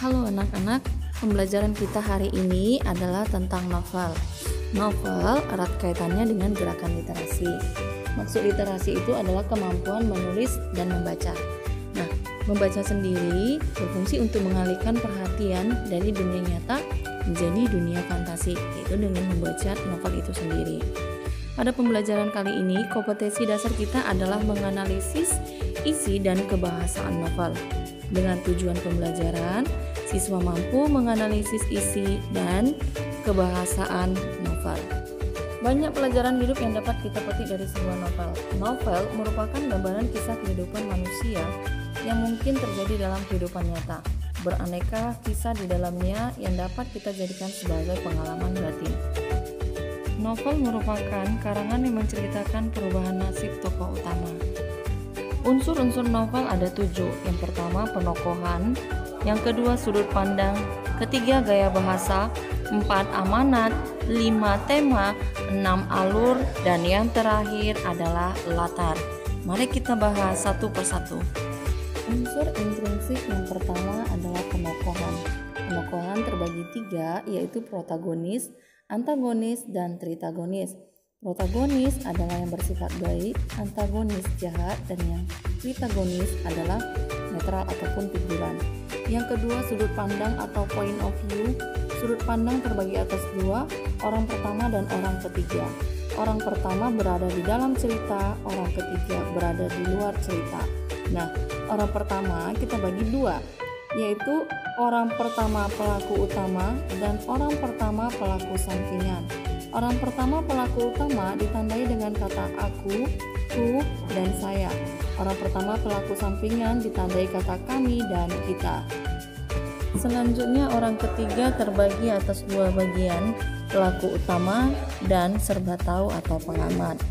Halo anak-anak, pembelajaran kita hari ini adalah tentang novel. Novel erat kaitannya dengan gerakan literasi. Maksud literasi itu adalah kemampuan menulis dan membaca. Nah, membaca sendiri berfungsi untuk mengalihkan perhatian dari dunia nyata menjadi dunia fantasi, yaitu dengan membaca novel itu sendiri. Pada pembelajaran kali ini, kompetensi dasar kita adalah menganalisis isi dan kebahasaan novel. Dengan tujuan pembelajaran, siswa mampu menganalisis isi dan kebahasaan novel. Banyak pelajaran hidup yang dapat kita petik dari sebuah novel. Novel merupakan gambaran kisah kehidupan manusia yang mungkin terjadi dalam kehidupan nyata. Beraneka kisah di dalamnya yang dapat kita jadikan sebagai pengalaman batin. Novel merupakan karangan yang menceritakan perubahan nasib tokoh utama. Unsur-unsur novel ada 7. Yang pertama penokohan, yang kedua sudut pandang, ketiga gaya bahasa, 4 amanat, 5 tema, 6 alur, dan yang terakhir adalah latar. Mari kita bahas satu persatu. Unsur intrinsik yang pertama adalah penokohan. Penokohan terbagi 3, yaitu protagonis, antagonis, dan tritagonis. Protagonis adalah yang bersifat baik, antagonis jahat, dan yang tritagonis adalah netral ataupun figuran. Yang kedua sudut pandang atau point of view. Sudut pandang terbagi atas 2, orang pertama dan orang ketiga. Orang pertama berada di dalam cerita, orang ketiga berada di luar cerita. Nah, orang pertama kita bagi 2, yaitu orang pertama pelaku utama dan orang pertama pelaku sampingan. Orang pertama pelaku utama ditandai dengan kata aku, ku, dan saya. Orang pertama pelaku sampingan ditandai kata kami dan kita. Selanjutnya orang ketiga terbagi atas 2 bagian, pelaku utama dan serba tahu atau pengamat.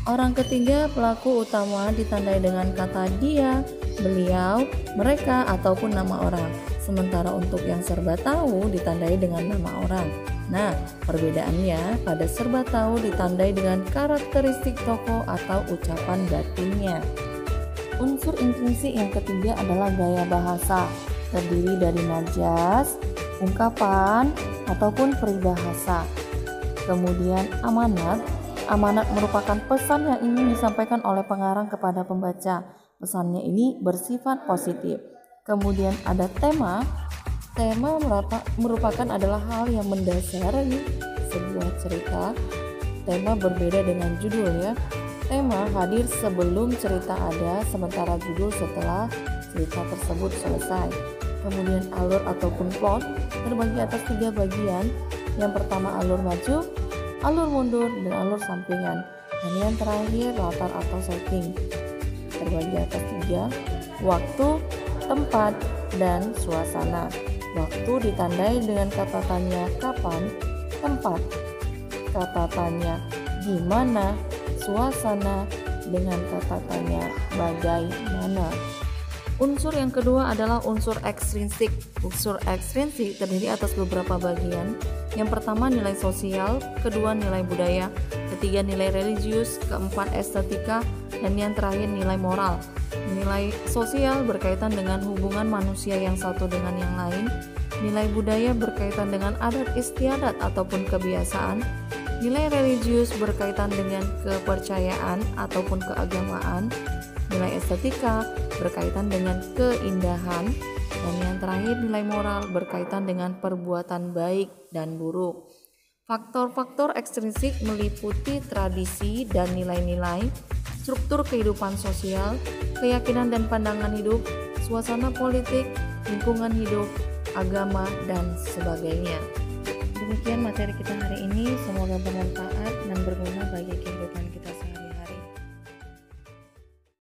Orang ketiga pelaku utama ditandai dengan kata dia, beliau, mereka, ataupun nama orang. Sementara untuk yang serba tahu ditandai dengan nama orang. Nah, perbedaannya pada serba tahu ditandai dengan karakteristik tokoh atau ucapan batinnya. Unsur intrinsik yang ketiga adalah gaya bahasa, terdiri dari majas, ungkapan, ataupun peribahasa. Kemudian amanat. Amanat merupakan pesan yang ingin disampaikan oleh pengarang kepada pembaca. Pesannya ini bersifat positif. Kemudian ada tema. Tema merupakan adalah hal yang mendasari sebuah cerita. Tema berbeda dengan judul ya. Tema hadir sebelum cerita ada, sementara judul setelah cerita tersebut selesai. Kemudian alur ataupun plot terbagi atas 3 bagian. Yang pertama alur maju, alur mundur, dan alur sampingan. Dan yang terakhir latar atau setting. Terbagi atas 3, waktu, tempat, dan suasana. Waktu ditandai dengan kata tanya kapan, tempat kata tanya gimana, suasana dengan kata tanya bagaimana. Unsur yang kedua adalah unsur ekstrinsik. Unsur ekstrinsik terdiri atas beberapa bagian. Yang pertama nilai sosial, kedua nilai budaya, ketiga nilai religius, keempat estetika, dan yang terakhir nilai moral. Nilai sosial berkaitan dengan hubungan manusia yang satu dengan yang lain. Nilai budaya berkaitan dengan adat istiadat ataupun kebiasaan. Nilai religius berkaitan dengan kepercayaan ataupun keagamaan. Nilai estetika berkaitan dengan keindahan. Dan yang terakhir nilai moral berkaitan dengan perbuatan baik dan buruk. Faktor-faktor ekstrinsik meliputi tradisi dan nilai-nilai, struktur kehidupan sosial, keyakinan dan pandangan hidup, suasana politik, lingkungan hidup, agama, dan sebagainya. Demikian materi kita hari ini, semoga bermanfaat dan berguna bagi kehidupan kita